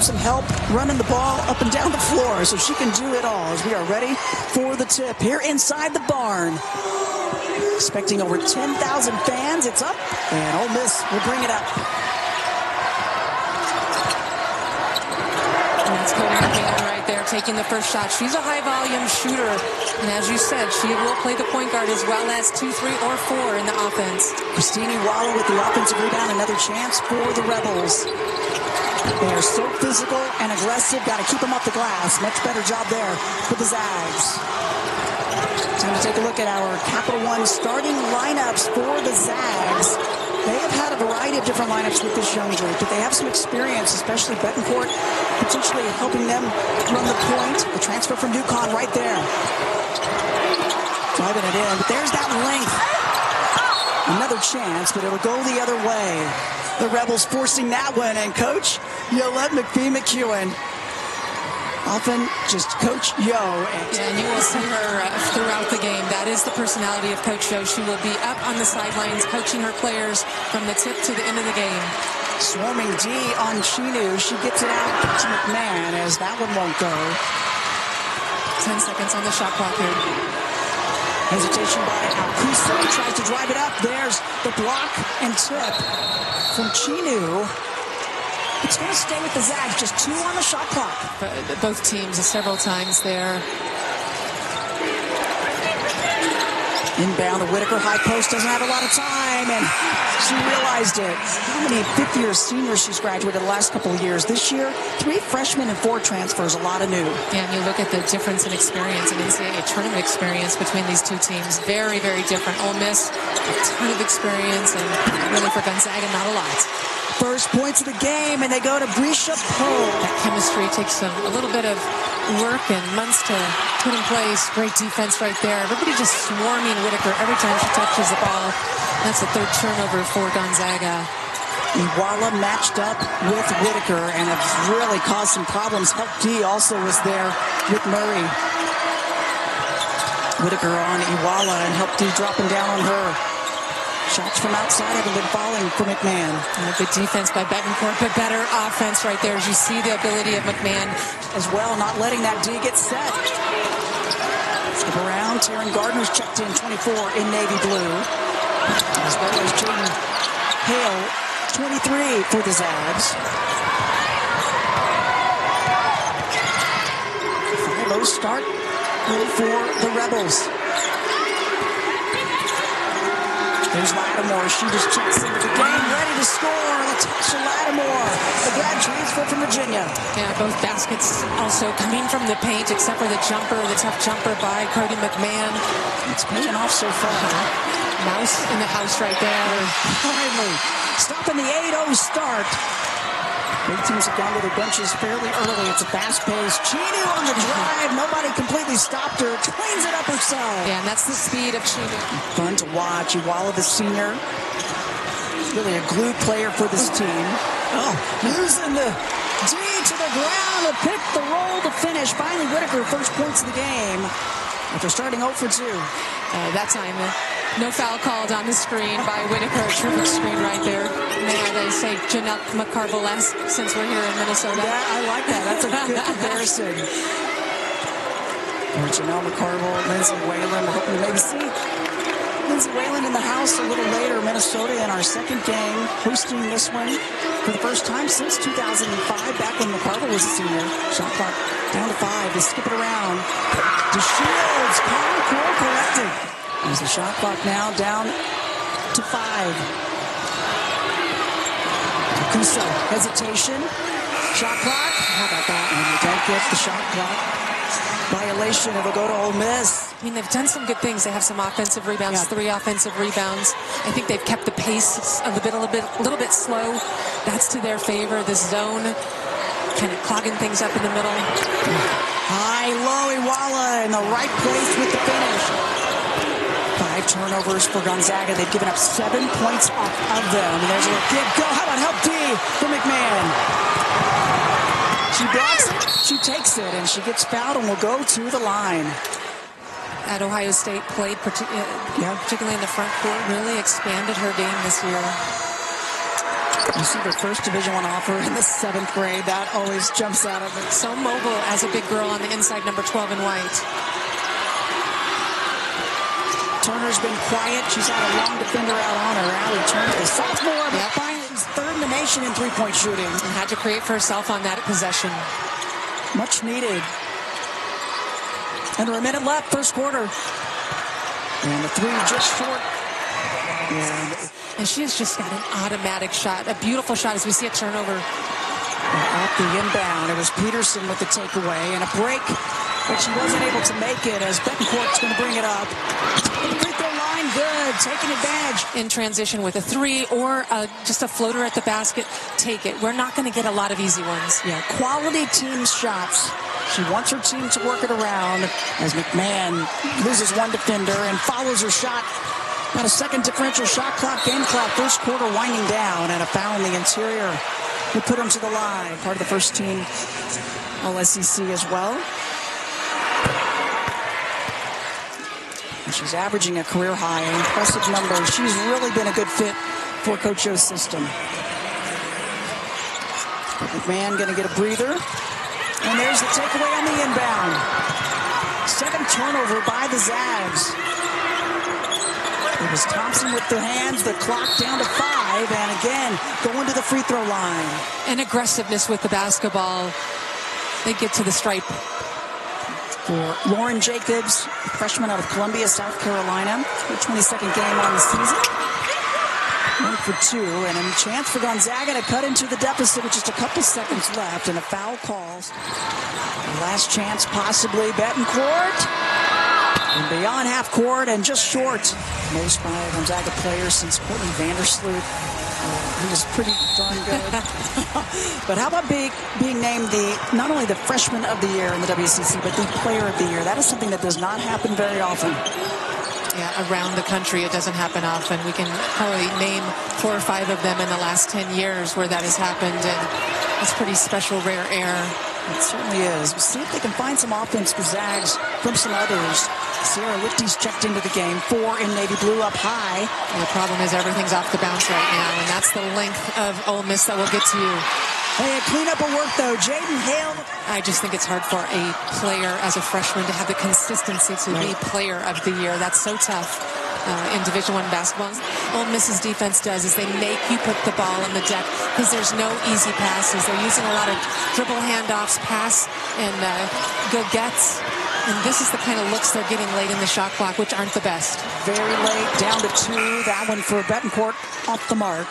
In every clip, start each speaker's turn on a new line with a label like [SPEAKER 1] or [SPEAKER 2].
[SPEAKER 1] need some help running the ball up and down the floor, so she can do it all as we are ready for the tip here inside the barn. Expecting over 10,000 fans. It's up, and Ole Miss will bring it up.
[SPEAKER 2] And that's Cotie McMahon right there taking the first shot. She's a high-volume shooter, and as you said, she will play the point guard as well as 2, 3, or 4 in the offense.
[SPEAKER 1] Christine Iwala with the offensive rebound. Another chance for the Rebels. They are so physical and aggressive. Got to keep them off the glass. Much better job there for the Zags. Time to take a look at our Capital One starting lineups for the Zags. They have had a variety of different lineups with this young group, but they have some experience, especially Betancourt, potentially helping them run the point. The transfer from UConn right there. Driving it in, but there's that length. Another chance, but it'll go the other way. The Rebels forcing that one, and Coach Yolette McPhee-McEwen often just Coach Yo.
[SPEAKER 2] And you will see her throughout the game. That is the personality of Coach Yo. She will be up on the sidelines coaching her players from the tip to the end of the game.
[SPEAKER 1] Swarming D on Chinu. She gets it out to McMahon as that one won't go.
[SPEAKER 2] 10 seconds on the shot clock here.
[SPEAKER 1] Hesitation by Alcuso. Tries to drive it up. There's the block and tip from Chinu. It's going to stay with the Zags. Just 2 on the shot clock.
[SPEAKER 2] Both teams several times there.
[SPEAKER 1] Inbound to Whitaker. High post doesn't have a lot of time, and she realized it. How many fifth-year seniors she's graduated the last couple of years? This year, 3 freshmen and 4 transfers. A lot of new.
[SPEAKER 2] Yeah, and you look at the difference in experience, in NCAA Tournament experience between these two teams. Very, very different. Ole Miss, a ton of experience, and really for Gonzaga, not a lot.
[SPEAKER 1] First points of the game, and they go to Brisha Poe.
[SPEAKER 2] That chemistry takes a little bit of work and months to put in place. Great defense right there. Everybody just swarming Whitaker every time she touches the ball. That's the 3rd turnover for Gonzaga.
[SPEAKER 1] Iwala matched up with Whitaker and have really caused some problems. Help D also was there with Murray. Whitaker on Iwala and Help D dropping down on her. Shots from outside haven't been falling for McMahon.
[SPEAKER 2] Good defense by Betancourt, but better offense right there as you see the ability of McMahon
[SPEAKER 1] as well, not letting that D get set. Skip around. Taryn Gardner's checked in 24 in navy blue. As well as Jaden Hale, 23 for the Zags. 5-0 start for the Rebels. There's Lattimore. She just checks into the game, ready to score. Latasha Lattimore, the grad transfer from Virginia.
[SPEAKER 2] Yeah, both baskets also coming from the paint, except for the jumper, the tough jumper by Cotie McMahon.
[SPEAKER 1] It's paying off so far.
[SPEAKER 2] Mouse in the house right there.
[SPEAKER 1] Finally, stopping the 8-0 start. Both teams have gone to their benches fairly early. It's a fast pace. Chinu on the drive. Nobody completely stopped her. Cleans it up herself.
[SPEAKER 2] Yeah, and that's the speed of Chinu.
[SPEAKER 1] Fun to watch. Iwala, the senior. Really a glue player for this team. Oh, using the D to the ground to pick the roll to finish. Finally, Whitaker, first points of the game after starting 0 for 2.
[SPEAKER 2] That time, no foul called on the screen by Whitaker. Terrific screen right there. Now they say Janelle McCarville-esque since we're here in Minnesota.
[SPEAKER 1] Yeah, I like that. That's a good comparison. Or Janelle McCarville, Lindsay Whalen. We're hoping to maybe see Lindsay Whalen in the house a little later. Minnesota in our 2nd game, hosting this one for the first time since 2005, back when McCarville was a senior. Shot clock down to 5. They skip it around. DeShields, Concord collected. There's the shot clock now down to 5. Kuso, hesitation. Shot clock. How about that? And they don't get the shot clock violation. It'll go to Ole Miss.
[SPEAKER 2] I mean, they've done some good things. They have some offensive rebounds, 3 offensive rebounds. I think they've kept the pace a little bit slow. That's to their favor. The zone kind of clogging things up in the middle.
[SPEAKER 1] High, low, Iwala in the right place with the finish. 5 turnovers for Gonzaga. They've given up 7 points off of them. And there's a good go. How about help D for McMahon? She blocks it, she takes it, and she gets fouled and will go to the line.
[SPEAKER 2] At Ohio State, played particularly in the front court, really expanded her game this year.
[SPEAKER 1] You see their first Division I offer in the 7th grade. That always jumps out of it.
[SPEAKER 2] So mobile as a big girl on the inside, number 12 in white.
[SPEAKER 1] Turner's been quiet. She's had a long defender out on her. Allie Turner, a sophomore, but finally she's third in the nation in three-point shooting.
[SPEAKER 2] And had to create for herself on that possession.
[SPEAKER 1] Much needed. Under a minute left, first quarter. And the three just short.
[SPEAKER 2] And she has just got an automatic shot. A beautiful shot as we see a turnover.
[SPEAKER 1] Off the inbound. It was Peterson with the takeaway and a break, but she wasn't able to make it as Betancourt's going to bring it up. Free throw line, good. Taking advantage.
[SPEAKER 2] In transition with a three or just a floater at the basket, take it. We're not going to get a lot of easy ones.
[SPEAKER 1] Yeah, quality team shots. She wants her team to work it around as McMahon loses one defender and follows her shot. Got a second differential shot clock, game clock, first quarter winding down, and a foul in the interior. We put them to the line. Part of the first team All-SEC as well. And she's averaging a career high, an impressive number. She's really been a good fit for Coach O's system. McMahon going to get a breather. And there's the takeaway on the inbound. Second turnover by the Zags. It was Thompson with the hands, the clock down to 5, and again, going to the free throw line.
[SPEAKER 2] And aggressiveness with the basketball. They get to the stripe.
[SPEAKER 1] For Lauren Jacobs, freshman out of Columbia, South Carolina, her 22nd game on the season. 1 for 2, and a chance for Gonzaga to cut into the deficit with just a couple seconds left, and a foul calls. Last chance, possibly Betancourt. And beyond half court and just short. Most by a Gonzaga player since Courtney Vandersloot. He was pretty darn good. But how about being named not only the freshman of the year in the WCC, but the player of the year? That is something that does not happen very often.
[SPEAKER 2] Yeah, around the country, it doesn't happen often. We can probably name 4 or 5 of them in the last 10 years where that has happened, and it's pretty special, rare air.
[SPEAKER 1] It certainly is. We'll see if they can find some offense for Zags from some others. Sierra Lifty's checked into the game. 4 in navy blue up high.
[SPEAKER 2] And the problem is everything's off the bounce right now, and that's the length of Ole Miss that will get to you.
[SPEAKER 1] Hey, a cleanup will work, though. Jaden Hale.
[SPEAKER 2] I just think it's hard for a player as a freshman to have the consistency to be player of the year. That's so tough in Division I basketball. Ole Miss's defense does is they make you put the ball on the deck because there's no easy passes. They're using a lot of dribble handoffs, pass, and go-gets. And this is the kind of looks they're getting late in the shot clock, which aren't the best.
[SPEAKER 1] Very late, down to 2. That one for Betancourt off the mark.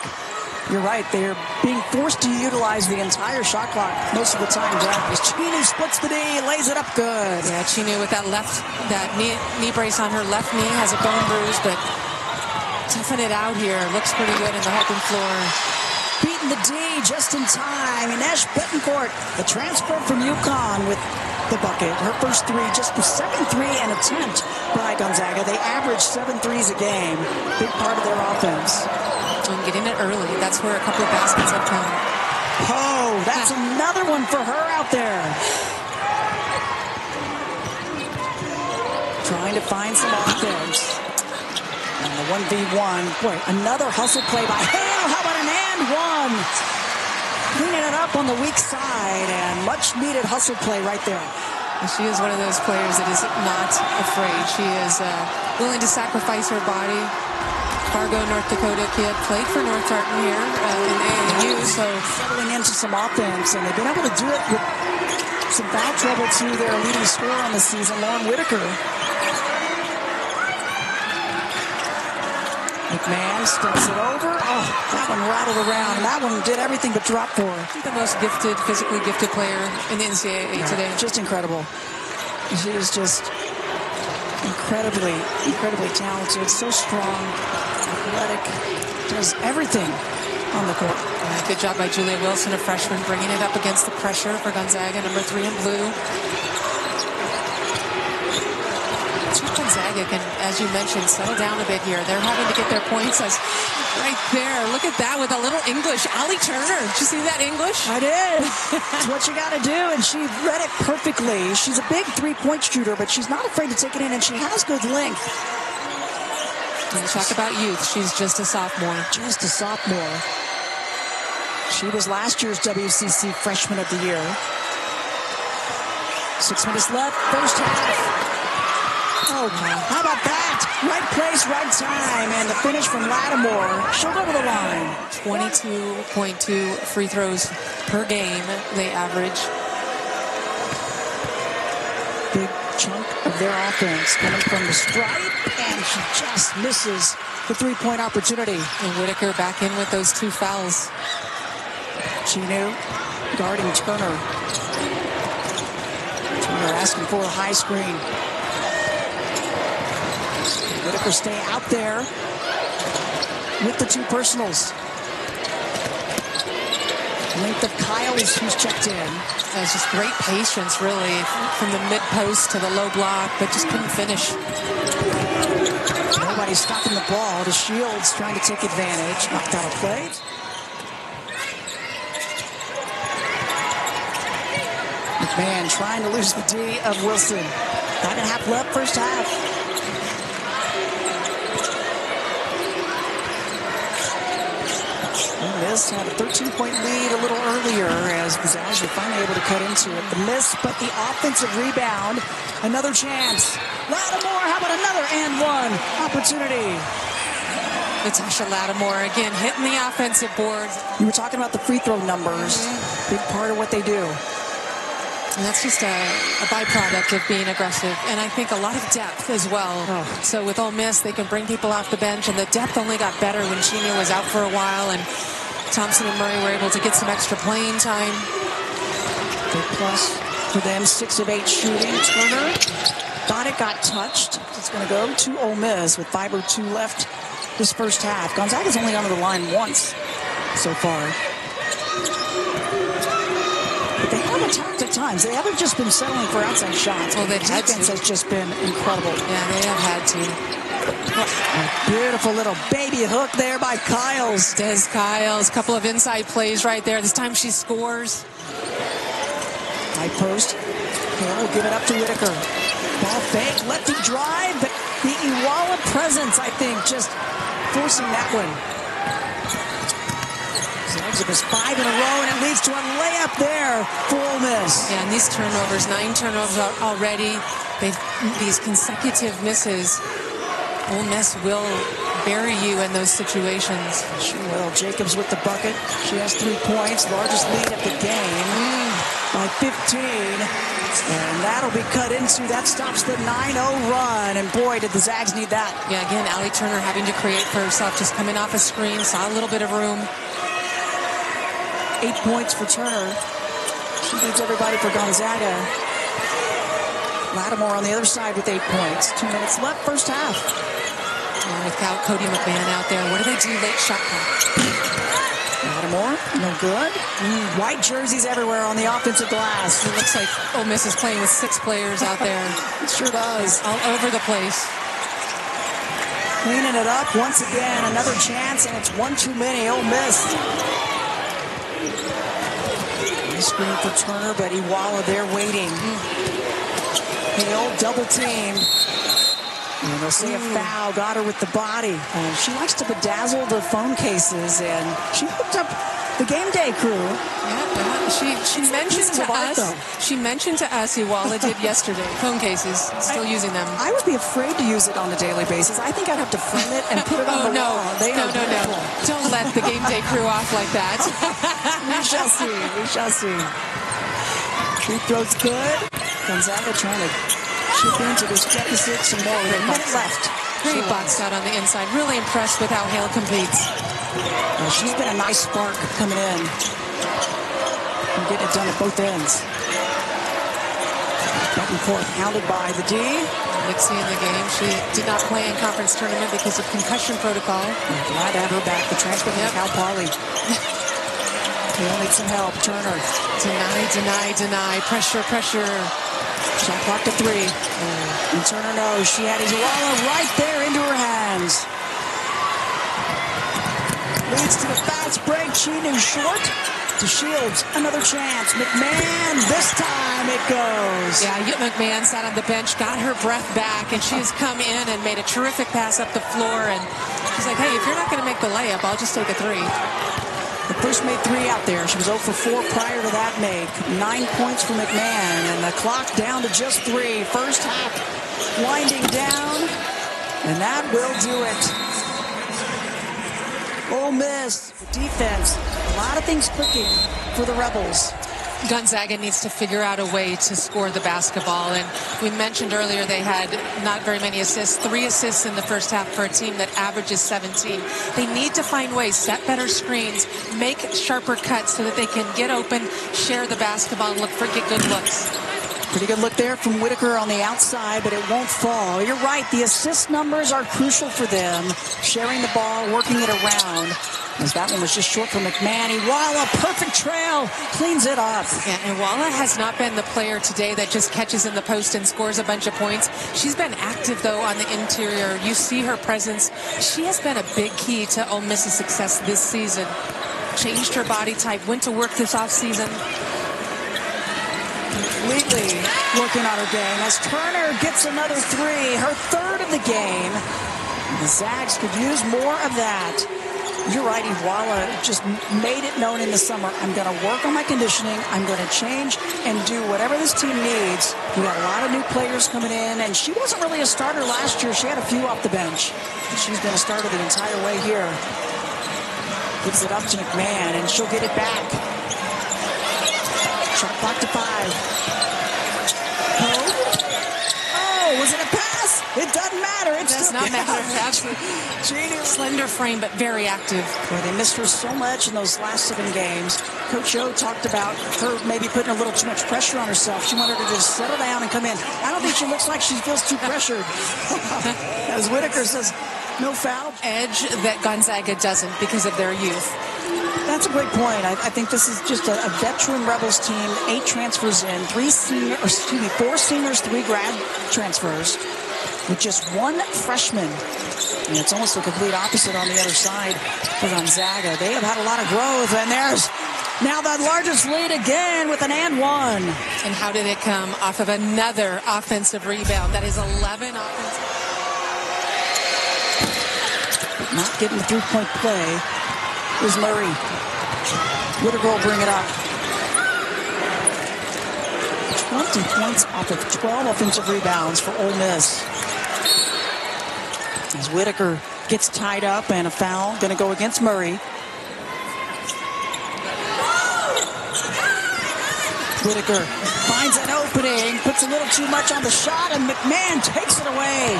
[SPEAKER 1] You're right. They're being forced to utilize the entire shot clock most of the time. Chinu splits the knee, lays it up good.
[SPEAKER 2] Yeah, Chinu with that knee brace on her left knee, has a bone bruise, but toughing it out here. Looks pretty good in the open floor.
[SPEAKER 1] Beating the D just in time. Inesh Betancourt, the transfer from UConn with the bucket. Her first 3, just the second 3 and attempt by Gonzaga. They average 7 threes a game. Big part of their offense.
[SPEAKER 2] And getting it early. That's where a couple of baskets have come.
[SPEAKER 1] Oh, that's another one for her out there. Trying to find some offense. And the 1v1. Boy, another hustle play by Hale. How about an and one? Cleaning it up on the weak side, and much needed hustle play right there.
[SPEAKER 2] She is one of those players that is not afraid. She is willing to sacrifice her body. Fargo, North Dakota kid, played for North Tartan here in AAU, so
[SPEAKER 1] settling into some offense, and they've been able to do it with some foul trouble to their leading scorer on the season, Lauren Whitaker. McMahon steps it over. Oh, that one rattled around, and that one did everything but drop for her.
[SPEAKER 2] The most gifted, physically gifted player in the NCAA today.
[SPEAKER 1] Just incredible. She is just incredibly talented, so strong, athletic, does everything on the court.
[SPEAKER 2] Good job by Julia Wilson, a freshman, bringing it up against the pressure for Gonzaga, number 3 in blue. Gonzaga can, as you mentioned, settle down a bit here. They're having to get their points as right there. Look at that with a little English. Ollie Turner. Did you see that English?
[SPEAKER 1] I did. It's what you got to do, and she read it perfectly. She's a big three-point shooter, but she's not afraid to take it in, and she has good length.
[SPEAKER 2] When you talk about youth, she's just a sophomore.
[SPEAKER 1] Just a sophomore. She was last year's WCC Freshman of the Year. 6 minutes left, first half. Oh, how about that? Right place, right time. And the finish from Lattimore. She'll go to the line.
[SPEAKER 2] 22.2 free throws per game they average.
[SPEAKER 1] Big chunk of their offense coming from the stripe. And she just misses the three-point opportunity.
[SPEAKER 2] And Whitaker back in with those 2 fouls.
[SPEAKER 1] Chinu guarding Turner. Turner asking for a high screen. Whitaker stay out there with the 2 personals. Length of Kyle's who's checked in.
[SPEAKER 2] It's just great patience, really, from the mid-post to the low block, but just couldn't finish.
[SPEAKER 1] Nobody's stopping the ball. The Shields trying to take advantage. Knocked out a play. McMahon trying to lose the D of Wilson. 5.5 left, first half. Ole Miss had a 13-point lead a little earlier as the Zags were finally able to cut into it. The miss, but the offensive rebound. Another chance. Lattimore, how about another and one opportunity?
[SPEAKER 2] Natasha Lattimore again hitting the offensive boards.
[SPEAKER 1] You were talking about the free throw numbers. Big part of what they do.
[SPEAKER 2] And that's just a byproduct of being aggressive. And I think a lot of depth as well.
[SPEAKER 1] Oh.
[SPEAKER 2] So with Ole Miss, they can bring people off the bench, and the depth only got better when Chinu was out for a while, and Thompson and Murray were able to get some extra playing time.
[SPEAKER 1] Big plus for them, 6 of 8 shooting. Turner thought it got touched. It's going to go to Ole Miss with 5:02 left this first half. Gonzaga's only gone to the line once so far. But they have attacked at times. They haven't just been settling for outside shots.
[SPEAKER 2] Well, they've had to.
[SPEAKER 1] Defense has just been incredible.
[SPEAKER 2] Yeah, they have had to.
[SPEAKER 1] A beautiful little baby hook there by Kyles.
[SPEAKER 2] Des Kyles, couple of inside plays right there. This time she scores.
[SPEAKER 1] High post. Hale will give it up to Whitaker. Ball fake, lefty drive, but the Ewala presence, I think, just forcing that one. Zags have missed 5 in a row, and it leads to a layup there for Ole Miss.
[SPEAKER 2] Yeah, and these turnovers, 9 turnovers already. These consecutive misses. Ole Miss will bury you in those situations.
[SPEAKER 1] She will. Jacobs with the bucket. She has 3 points. Largest lead of the game by 15. And that'll be cut into. That stops the 9-0 run. And boy, did the Zags need that.
[SPEAKER 2] Yeah, again, Allie Turner having to create for herself. Just coming off a screen. Saw a little bit of room.
[SPEAKER 1] 8 points for Turner. She leads everybody for Gonzaga. Lattimore on the other side with 8 points. 2 minutes left, first half.
[SPEAKER 2] Without Cotie McMahon out there, what do they do late shot clock?
[SPEAKER 1] Lattimore, no good. White jerseys everywhere on the offensive glass.
[SPEAKER 2] It looks like Ole Miss is playing with 6 players out there.
[SPEAKER 1] It sure does.
[SPEAKER 2] All over the place.
[SPEAKER 1] Cleaning it up once again. Another chance, and it's one too many. Ole Miss. Nice screen for Turner, but Ewala there waiting. Hale double team. And they'll say a foul. Got her with the body. She likes to bedazzle the phone cases, and she hooked up the game day crew.
[SPEAKER 2] Yeah, she mentioned to us. She mentioned to us Ewala did yesterday. Phone cases, still using them.
[SPEAKER 1] I would be afraid to use it on a daily basis. I think I'd have to frame it and put it on the wall.
[SPEAKER 2] No. Don't let the game day crew off like that.
[SPEAKER 1] We shall see. We shall see. Free throws good. Gonzaga trying to chip into this deficit some more with a minute left.
[SPEAKER 2] Great box out on the inside. Really impressed with how Hale competes.
[SPEAKER 1] She's been a nice spark coming in. And getting it done at both ends. Betancourt hounded by the D.
[SPEAKER 2] Nixie in the game. She did not play in conference tournament because of concussion protocol.
[SPEAKER 1] Glad to have her back. The transfer from Cal Poly. Hale needs some help. Turner.
[SPEAKER 2] Deny. Pressure.
[SPEAKER 1] Shot clock to 3. And Turner knows she had Ewala right there into her hands. Leads to the fast break. Chinu short to Shields. Another chance. McMahon. This time it goes.
[SPEAKER 2] Yeah, McMahon sat on the bench, got her breath back, and she has come in and made a terrific pass up the floor. And she's like, hey, if you're not going to make the layup, I'll just take a 3.
[SPEAKER 1] The first made three out there. She was 0 for 4 prior to that make. 9 points for McMahon, and the clock down to just 3. First half winding down, and that will do it. Ole Miss defense, a lot of things clicking for the Rebels.
[SPEAKER 2] Gonzaga needs to figure out a way to score the basketball. And we mentioned earlier they had not very many assists, 3 assists in the first half for a team that averages 17. They need to find ways, set better screens, make sharper cuts so that they can get open, share the basketball, and get good looks.
[SPEAKER 1] Pretty good look there from Whitaker on the outside, but it won't fall. You're right, the assist numbers are crucial for them. Sharing the ball, working it around. As that one was just short for McMahon. Walla, perfect trail, cleans it up.
[SPEAKER 2] Yeah, and Walla has not been the player today that just catches in the post and scores a bunch of points. She's been active, though, on the interior. You see her presence. She has been a big key to Ole Miss's success this season. Changed her body type, went to work this offseason.
[SPEAKER 1] Completely working on her game as Turner gets another 3, her 3rd of the game. The Zags could use more of that. You're right, Iguala just made it known in the summer. I'm going to work on my conditioning. I'm going to change and do whatever this team needs. We got a lot of new players coming in, and she wasn't really a starter last year. She had a few off the bench. She's been a starter the entire way here. Gives it up to McMahon, and she'll get it back. Shot clock to 5. Oh, was it a pass? It doesn't matter. It
[SPEAKER 2] does not matter. Absolutely. Slender frame, but very active.
[SPEAKER 1] Well, they missed her so much in those last 7 games. Coach O talked about her maybe putting a little too much pressure on herself. She wanted her to just settle down and come in. I don't think she looks like she feels too pressured. As Whitaker says, no foul.
[SPEAKER 2] Edge that Gonzaga doesn't because of their youth.
[SPEAKER 1] That's a great point. I think this is just a veteran Rebels team. 8 transfers in, 4 seniors, 3 grad transfers, with just 1 freshman. And it's almost the complete opposite on the other side for Gonzaga. They have had a lot of growth, and there's now the largest lead again with an and 1.
[SPEAKER 2] And how did it come? Off of another offensive rebound. That is 11 offensive.
[SPEAKER 1] Not getting the 3-point play is Murray. Whitaker will bring it up. 20 points off of 12 offensive rebounds for Ole Miss. As Whitaker gets tied up and a foul going to go against Murray. Whitaker finds an opening, puts a little too much on the shot, and McMahon takes it away.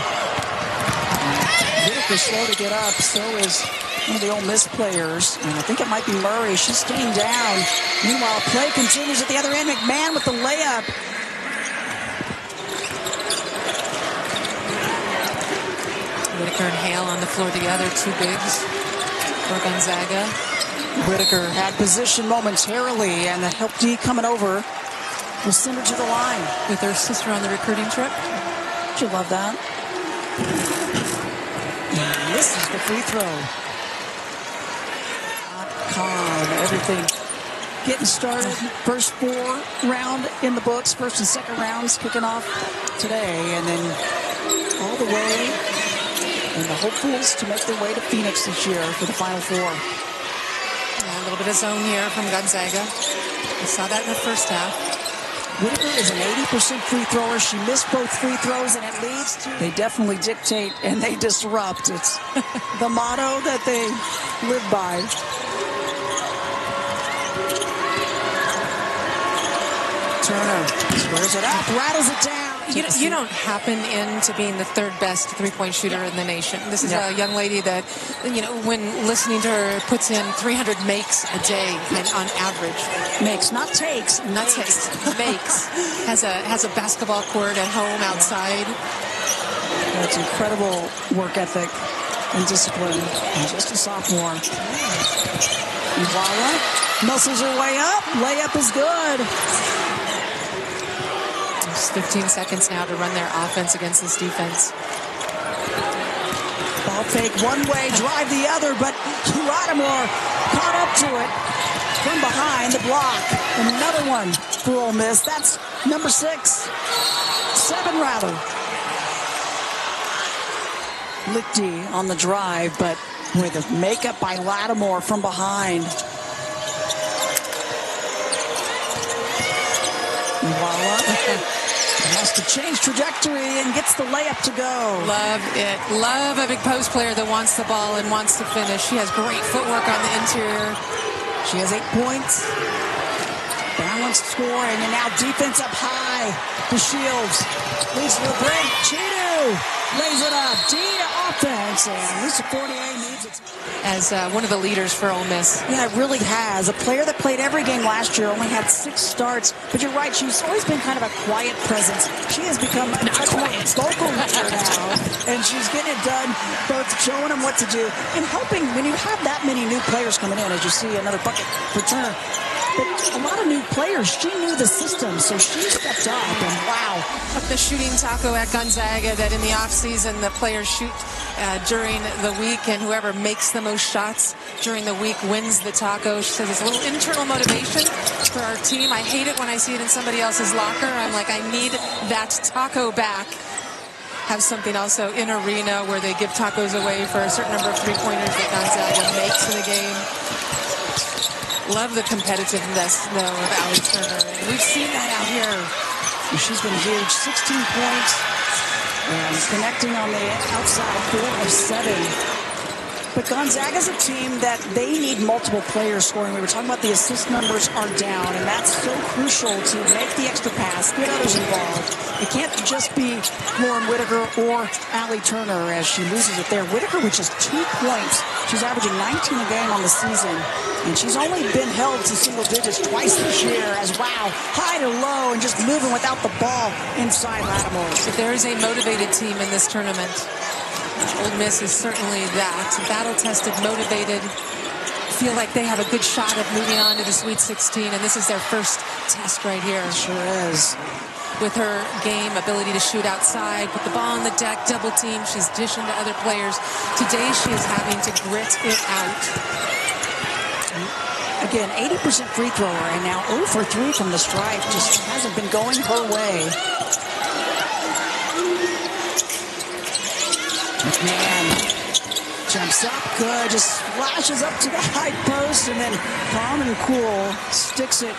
[SPEAKER 1] Whitaker's slow to get up, so is one of the Ole Miss players, and I think it might be Murray. She's staying down. Meanwhile, play continues at the other end. McMahon with the layup.
[SPEAKER 2] Whitaker and Hale on the floor together, 2 bigs for Gonzaga.
[SPEAKER 1] Whitaker had position momentarily, and the help D coming over will send her to the line.
[SPEAKER 2] With her sister on the recruiting trip.
[SPEAKER 1] Don't you love that? And this is the free throw. Everything getting started. First 4 round in the books. First and second rounds kicking off today, and then all the way, and the hopefuls to make their way to Phoenix this year for the Final 4.
[SPEAKER 2] Yeah, a little bit of zone here from Gonzaga. We saw that in the first half.
[SPEAKER 1] Whitaker is an 80% free thrower. She missed both free throws, and it leads to... They definitely dictate and they disrupt. It's the motto that they live by. Turner squares it up, rattles it down.
[SPEAKER 2] You don't happen into being the 3rd best 3-point shooter in the nation. This is a young lady that, when listening to her, puts in 300 makes a day on average.
[SPEAKER 1] Makes, not takes.
[SPEAKER 2] Not takes. Makes. Has a basketball court at home outside.
[SPEAKER 1] That's incredible work ethic and discipline. And just a sophomore. Iguala muscles her way up. Layup is good.
[SPEAKER 2] 15 seconds now to run their offense against this defense.
[SPEAKER 1] Ball fake one way, drive the other, but Lattimore caught up to it from behind the block. Another one for Ole Miss. That's number 6. 7 rather. Lichty on the drive, but with a makeup by Lattimore from behind. Voila. Has to change trajectory and gets the layup to go.
[SPEAKER 2] Love it. Love a big post player that wants the ball and wants to finish. She has great footwork on the interior.
[SPEAKER 1] She has 8 points. Balanced scoring, and now defense up high. The Shields leads to the break. Cheeto lays it up. D to offense, and Lisa Fortier needs it.
[SPEAKER 2] As one of the leaders for Ole Miss.
[SPEAKER 1] Yeah, it really has. A player that played every game last year, only had 6 starts. But you're right, she's always been kind of a quiet presence. She has become a much more vocal leader now, and she's getting it done, both showing them what to do and helping when you have that many new players coming in, as you see another bucket for Turner. But a lot of new players, she knew the system, so she stepped up, and wow.
[SPEAKER 2] The shooting taco at Gonzaga that in the offseason the players shoot during the week, and whoever makes the most shots during the week wins the taco. She says it's a little internal motivation for our team. I hate it when I see it in somebody else's locker. I'm like, I need that taco back. Have something also in arena where they give tacos away for a certain number of three-pointers that Gonzaga makes in the game. Love the competitiveness, though, of Allie Turner. And we've seen that out here.
[SPEAKER 1] She's been huge. 16 points. And connecting on the outside, 4 of 7. But Gonzaga's a team that they need multiple players scoring. We were talking about the assist numbers are down, and that's so crucial to make the extra pass, get others involved. It can't just be Lauren Whitaker or Allie Turner as she loses it there. Whitaker with just 2 points. She's averaging 19 a game on the season, and she's only been held to single digits twice this year as wow, high to low and just moving without the ball inside Lattimore.
[SPEAKER 2] If there is a motivated team in this tournament, Ole Miss is certainly that. Battle-tested, motivated, feel like they have a good shot of moving on to the Sweet 16, and this is their first test right here.
[SPEAKER 1] It sure is.
[SPEAKER 2] With her game, ability to shoot outside, put the ball on the deck, double team, she's dishing to other players. Today she is having to grit it out.
[SPEAKER 1] Again, 80% free thrower, and now 0 for 3 from the stripe. Just hasn't been going her way. McMahon jumps up good, just flashes up to the high post, and then calm and cool sticks it.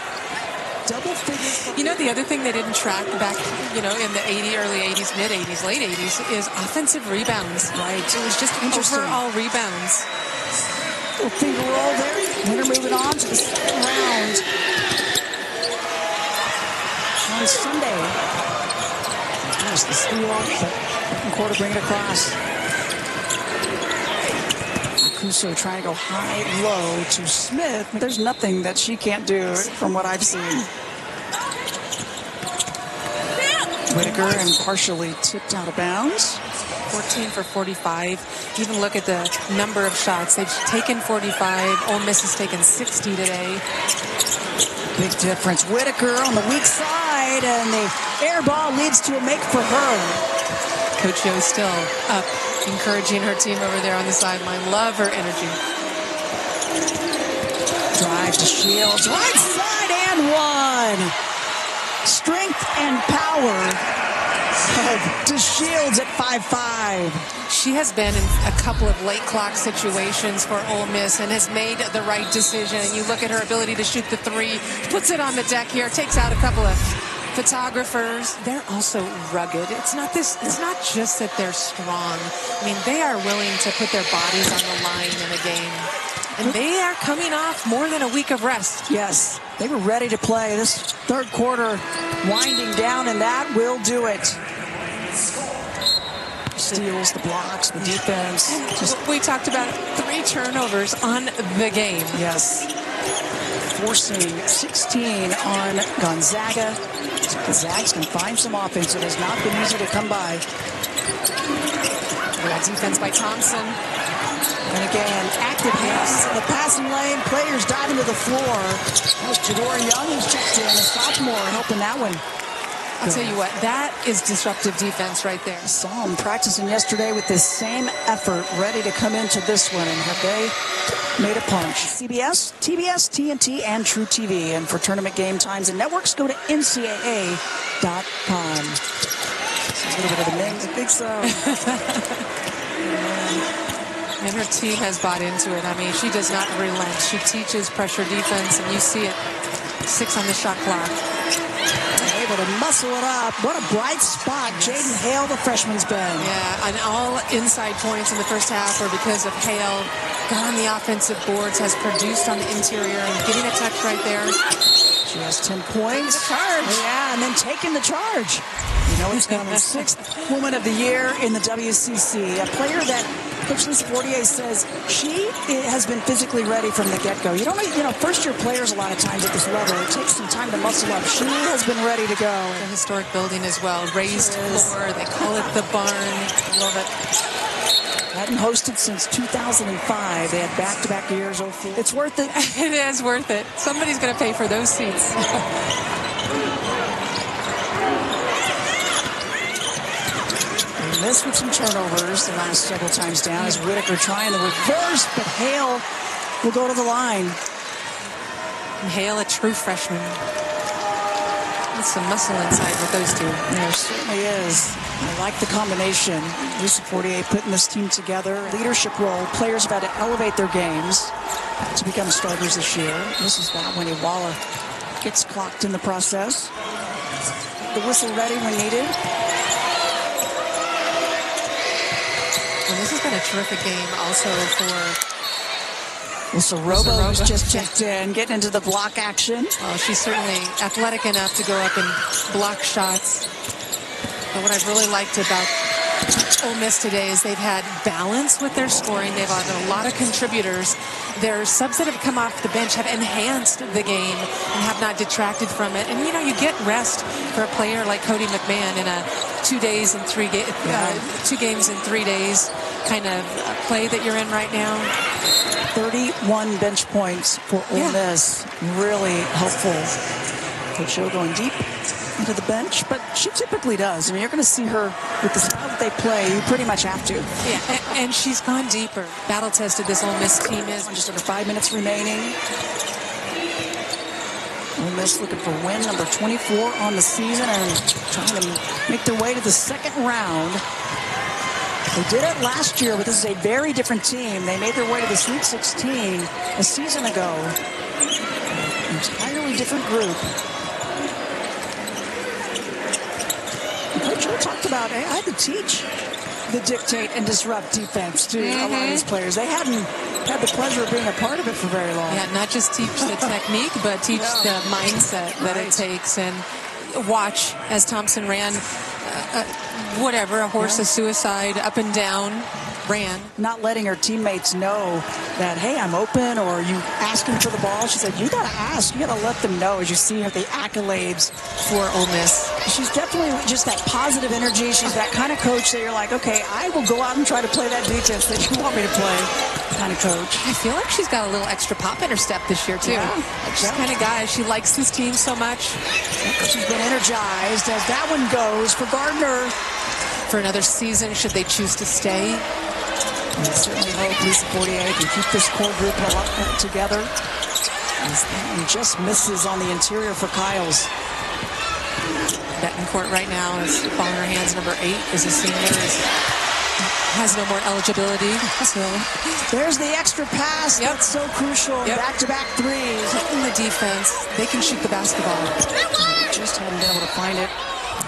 [SPEAKER 1] Double figures.
[SPEAKER 2] You know, the other thing they didn't track back, in the early 80s, mid 80s, late 80s is offensive rebounds.
[SPEAKER 1] Right.
[SPEAKER 2] It was just overall rebounds.
[SPEAKER 1] Little finger roll there. Winner moving on to the second round on Sunday. There's the steal, but second quarter bring it across. Kuso trying to go high, low to Smith. There's nothing that she can't do from what I've seen. Whitaker and partially tipped out of bounds.
[SPEAKER 2] 14 for 45. Even look at the number of shots. They've taken 45. Ole Miss has taken 60 today.
[SPEAKER 1] Big difference. Whitaker on the weak side, and the air ball leads to a make for her.
[SPEAKER 2] Coach Joe still up, encouraging her team over there on the sideline. Love her energy.
[SPEAKER 1] Drive to Shields. Right side and one. Strength and power to Shields at 5'5".
[SPEAKER 2] She has been in a couple of late clock situations for Ole Miss and has made the right decision. And you look at her ability to shoot the three, puts it on the deck here, takes out a couple of photographers. They're also rugged. It's not just that they're strong. I mean, they are willing to put their bodies on the line in a game. And they are coming off more than a week of rest.
[SPEAKER 1] Yes, they were ready to play. This third quarter winding down, and that will do it. Steals, the blocks, the defense.
[SPEAKER 2] We talked about 3 turnovers on the game.
[SPEAKER 1] Yes. Forcing 16 on Gonzaga. So the Zags can find some offense. It has not been easy to come by.
[SPEAKER 2] Good defense by Thompson.
[SPEAKER 1] And again, active hands in the passing lane. Players diving to the floor. That was Jadora Young who's checked in, a sophomore, helping that one.
[SPEAKER 2] I'll tell you what, that is disruptive defense right there.
[SPEAKER 1] Saw them practicing yesterday with this same effort, ready to come into this one. And have they made a punch? CBS, TBS, TNT, and True TV. And for tournament game times and networks, go to NCAA.com. It's a little bit of the names, I think so.
[SPEAKER 2] And her team has bought into it. I mean, she does not relent. She teaches pressure defense, and you see it. 6 on the shot clock.
[SPEAKER 1] able to muscle it up. What a bright spot Jaden Hale, the freshman's been.
[SPEAKER 2] Yeah, and all inside points in the first half were because of Hale. Got on the offensive boards, has produced on the interior, and getting a touch right there.
[SPEAKER 1] She has 10 points.
[SPEAKER 2] Charge.
[SPEAKER 1] Yeah, and then taking the charge. You know it's coming. 6th Woman of the Year in the WCC. A player that Coach Lisa Fortier says she has been physically ready from the get-go. You don't know, first-year players a lot of times at this level, it takes some time to muscle up. She has been ready to go.
[SPEAKER 2] The historic building as well. Raised floor. They call it the barn. Love it.
[SPEAKER 1] Hadn't hosted since 2005. They had back-to-back years. It's worth it.
[SPEAKER 2] It is worth it. Somebody's going to pay for those seats.
[SPEAKER 1] They missed with some turnovers the last several times down as Whitaker trying the reverse, but Hale will go to the line.
[SPEAKER 2] And Hale, a true freshman. There's some muscle inside with those two.
[SPEAKER 1] There certainly is. I like the combination. Lisa Fortier putting this team together. Leadership role. Players have had to elevate their games to become starters this year. This is that when Iwala gets clocked in the process. The whistle ready when needed.
[SPEAKER 2] Well, this has been a terrific game also for
[SPEAKER 1] Robo, who's just checked in, getting into the block action.
[SPEAKER 2] Well, she's certainly athletic enough to go up and block shots. But what I've really liked about Ole Miss today is they've had balance with their scoring. They've had a lot of contributors. Their subs that have come off the bench have enhanced the game and have not detracted from it. And, you get rest for a player like Cotie McMahon in a 2 games in 3 days kind of play that you're in right now.
[SPEAKER 1] 31 bench points for Ole Miss. Really helpful. Coach O going deep into the bench, but she typically does. You're going to see her with the style that they play. You pretty much have to.
[SPEAKER 2] Yeah, and she's gone deeper. Battle-tested this Ole Miss team is.
[SPEAKER 1] Just under 5 minutes remaining. Ole Miss looking for win number 24 on the season and trying to make their way to the second round. They did it last year, but this is a very different team. They made their way to the Sweet 16 a season ago. Entirely different group. And Coach O talked about, I had to teach the dictate and disrupt defense to a lot of these players. They hadn't had the pleasure of being a part of it for very long.
[SPEAKER 2] Yeah, not just teach the technique, but teach the mindset that it takes. And watch as Thompson ran a horse's suicide up and down, ran.
[SPEAKER 1] Not letting her teammates know that, hey, I'm open, or you asking for the ball. She said, you got to ask. You got to let them know as you see her, the accolades
[SPEAKER 2] for Ole Miss.
[SPEAKER 1] She's definitely just that positive energy. She's that kind of coach that you're like, okay, I will go out and try to play that defense that you want me to play kind of coach.
[SPEAKER 2] I feel like she's got a little extra pop in her step this year, too.
[SPEAKER 1] Yeah.
[SPEAKER 2] She's the kind of guy. She likes this team so much.
[SPEAKER 1] She's been energized as that one goes for Gardner.
[SPEAKER 2] For another season, should they choose to stay.
[SPEAKER 1] I certainly hope Lisa Fortier can keep this core group together. As that one just misses on the interior for Kyles.
[SPEAKER 2] Betancourt right now is falling her hands. Number 8 is a senior. Has no more eligibility. So
[SPEAKER 1] there's the extra pass. That's so crucial. Back-to-back threes.
[SPEAKER 2] In the defense, they can shoot the basketball.
[SPEAKER 1] Just haven't been able to find it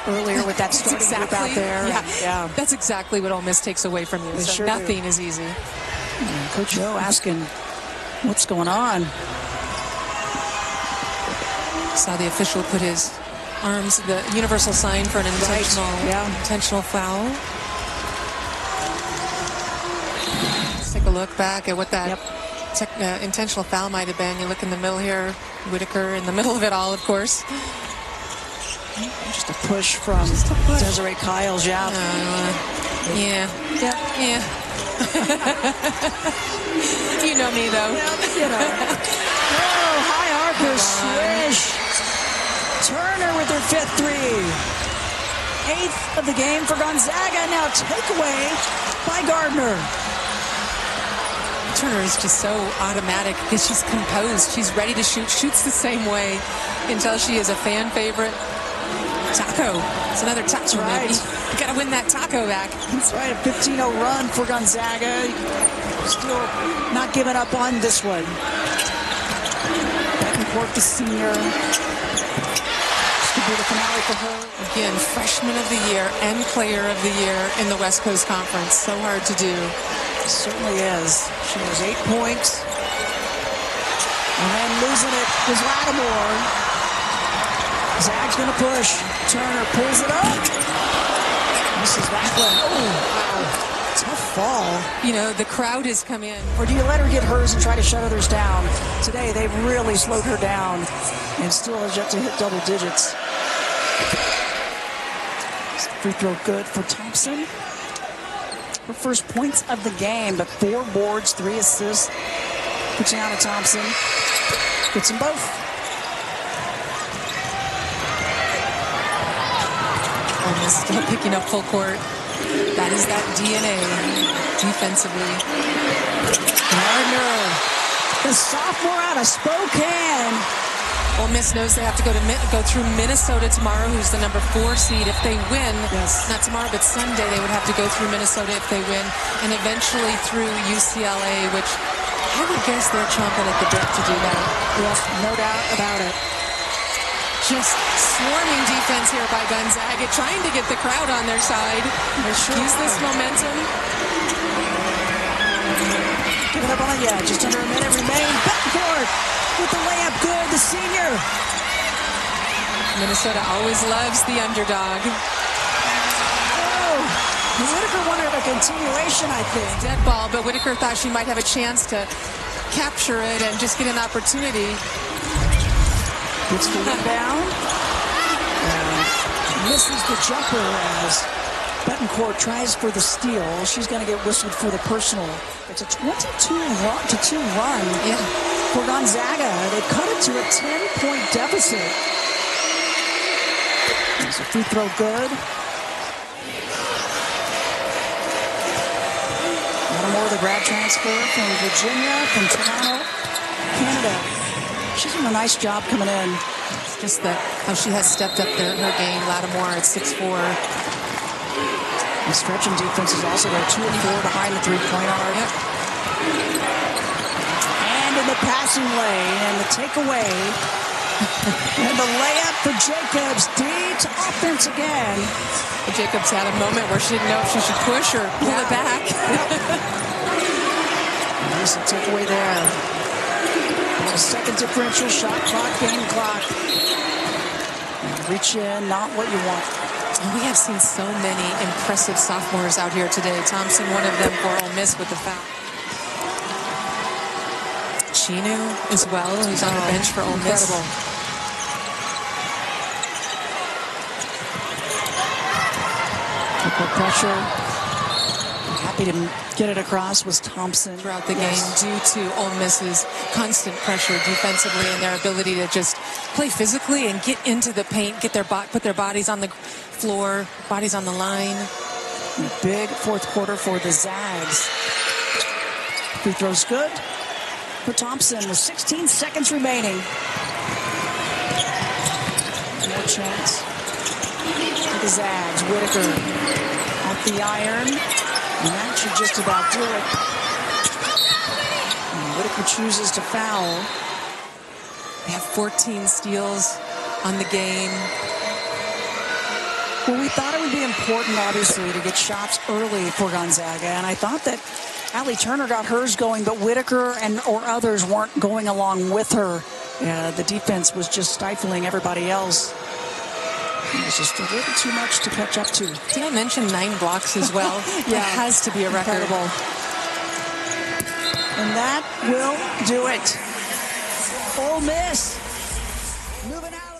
[SPEAKER 1] earlier with that starting group out there.
[SPEAKER 2] Yeah, that's exactly what Ole Miss takes away from you. So nothing is easy.
[SPEAKER 1] And Coach O asking, what's going on?
[SPEAKER 2] Saw the official put his arms, the universal sign for an intentional foul. Let's take a look back at what that intentional foul might have been. You look in the middle here, Whitaker in the middle of it all, of course.
[SPEAKER 1] Just a push from Desiree Kyles,
[SPEAKER 2] Yeah. You know me, though.
[SPEAKER 1] High archer swish. Turner with her 5th three. 8th of the game for Gonzaga. Now takeaway by Gardner.
[SPEAKER 2] Turner is just so automatic because she's composed. She's ready to shoot. Shoots the same way until she is a fan favorite. Taco. It's another taco.
[SPEAKER 1] Right.
[SPEAKER 2] You got to win that taco back.
[SPEAKER 1] That's right. A 15-0 run for Gonzaga. Still not giving up on this one. Betancourt, the senior. be the finale for her.
[SPEAKER 2] Again, freshman of the year and player of the year in the West Coast Conference. So hard to do.
[SPEAKER 1] It certainly is. She has 8 points. And then losing it was Lattimore. Zag's going to push. Turner pulls it up. Mrs. Backlund. Oh, wow. Tough fall.
[SPEAKER 2] You know, the crowd has come in.
[SPEAKER 1] Or do you let her get hers and try to shut others down? Today, they've really slowed her down and still has yet to hit double digits. Free throw good for Thompson. Her first points of the game, but 4 boards, 3 assists for Tiana Thompson. Gets them both.
[SPEAKER 2] And still picking up full court. That is that DNA defensively.
[SPEAKER 1] Gardner, the sophomore out of Spokane.
[SPEAKER 2] Ole Miss knows they have to go through Minnesota tomorrow, who's the number 4 seed. If they win, not tomorrow, but Sunday, they would have to go through Minnesota if they win, and eventually through UCLA, which I would guess they're chomping at the bit to do that.
[SPEAKER 1] Yes, no doubt about it.
[SPEAKER 2] Just swarming defense here by Gonzaga, trying to get the crowd on their side. Use this momentum.
[SPEAKER 1] Give it up on it, yeah. Just under a minute remaining. Backcourt with the layup good, the senior.
[SPEAKER 2] Minnesota always loves the underdog.
[SPEAKER 1] Oh, Whitaker wanted a continuation, I think.
[SPEAKER 2] Dead ball, but Whitaker thought she might have a chance to capture it and just get an opportunity.
[SPEAKER 1] Gets the rebound and misses the jumper as Betancourt tries for the steal. She's going to get whistled for the personal. It's a 22-2 run for Gonzaga. They cut it to a 10-point deficit. There's a free throw good. Lattimore, the grad transfer from Virginia, from Toronto, Canada. She's doing a nice job coming in.
[SPEAKER 2] It's just how she has stepped up her game. Lattimore at 6'4".
[SPEAKER 1] The stretching defense is also there, 2 of 4 behind the three-point arc.
[SPEAKER 2] Yep.
[SPEAKER 1] And in the passing lane, and the takeaway. And the layup for Jacobs. D to offense again.
[SPEAKER 2] Jacobs had a moment where she didn't know if she should push or pull it back.
[SPEAKER 1] Nice takeaway there. A second differential, shot clock, game clock. Reach in, not what you want.
[SPEAKER 2] We have seen so many impressive sophomores out here today. Thompson, one of them for Ole Miss with the foul. Chinu as well, who's on the bench for Ole Miss.
[SPEAKER 1] Incredible. Quick pressure. Happy to get it across was Thompson
[SPEAKER 2] throughout the game due to Ole Miss's constant pressure defensively and their ability to just play physically and get into the paint, put their bodies on the floor, bodies on the line.
[SPEAKER 1] Big fourth quarter for the Zags. Free throw's good for Thompson with 16 seconds remaining. More chance for the Zags. Whitaker off the iron. And that should just about do it. And Whitaker chooses to foul.
[SPEAKER 2] They have 14 steals on the game.
[SPEAKER 1] Well, we thought it would be important, obviously, to get shots early for Gonzaga. And I thought that Allie Turner got hers going, but Whitaker or others weren't going along with her. The defense was just stifling everybody else. It was just a little too much to catch up to.
[SPEAKER 2] Did I mention 9 blocks as well?
[SPEAKER 1] Yeah.
[SPEAKER 2] It has to be a record.
[SPEAKER 1] Incredible. And that will do it. Ole Miss moving out.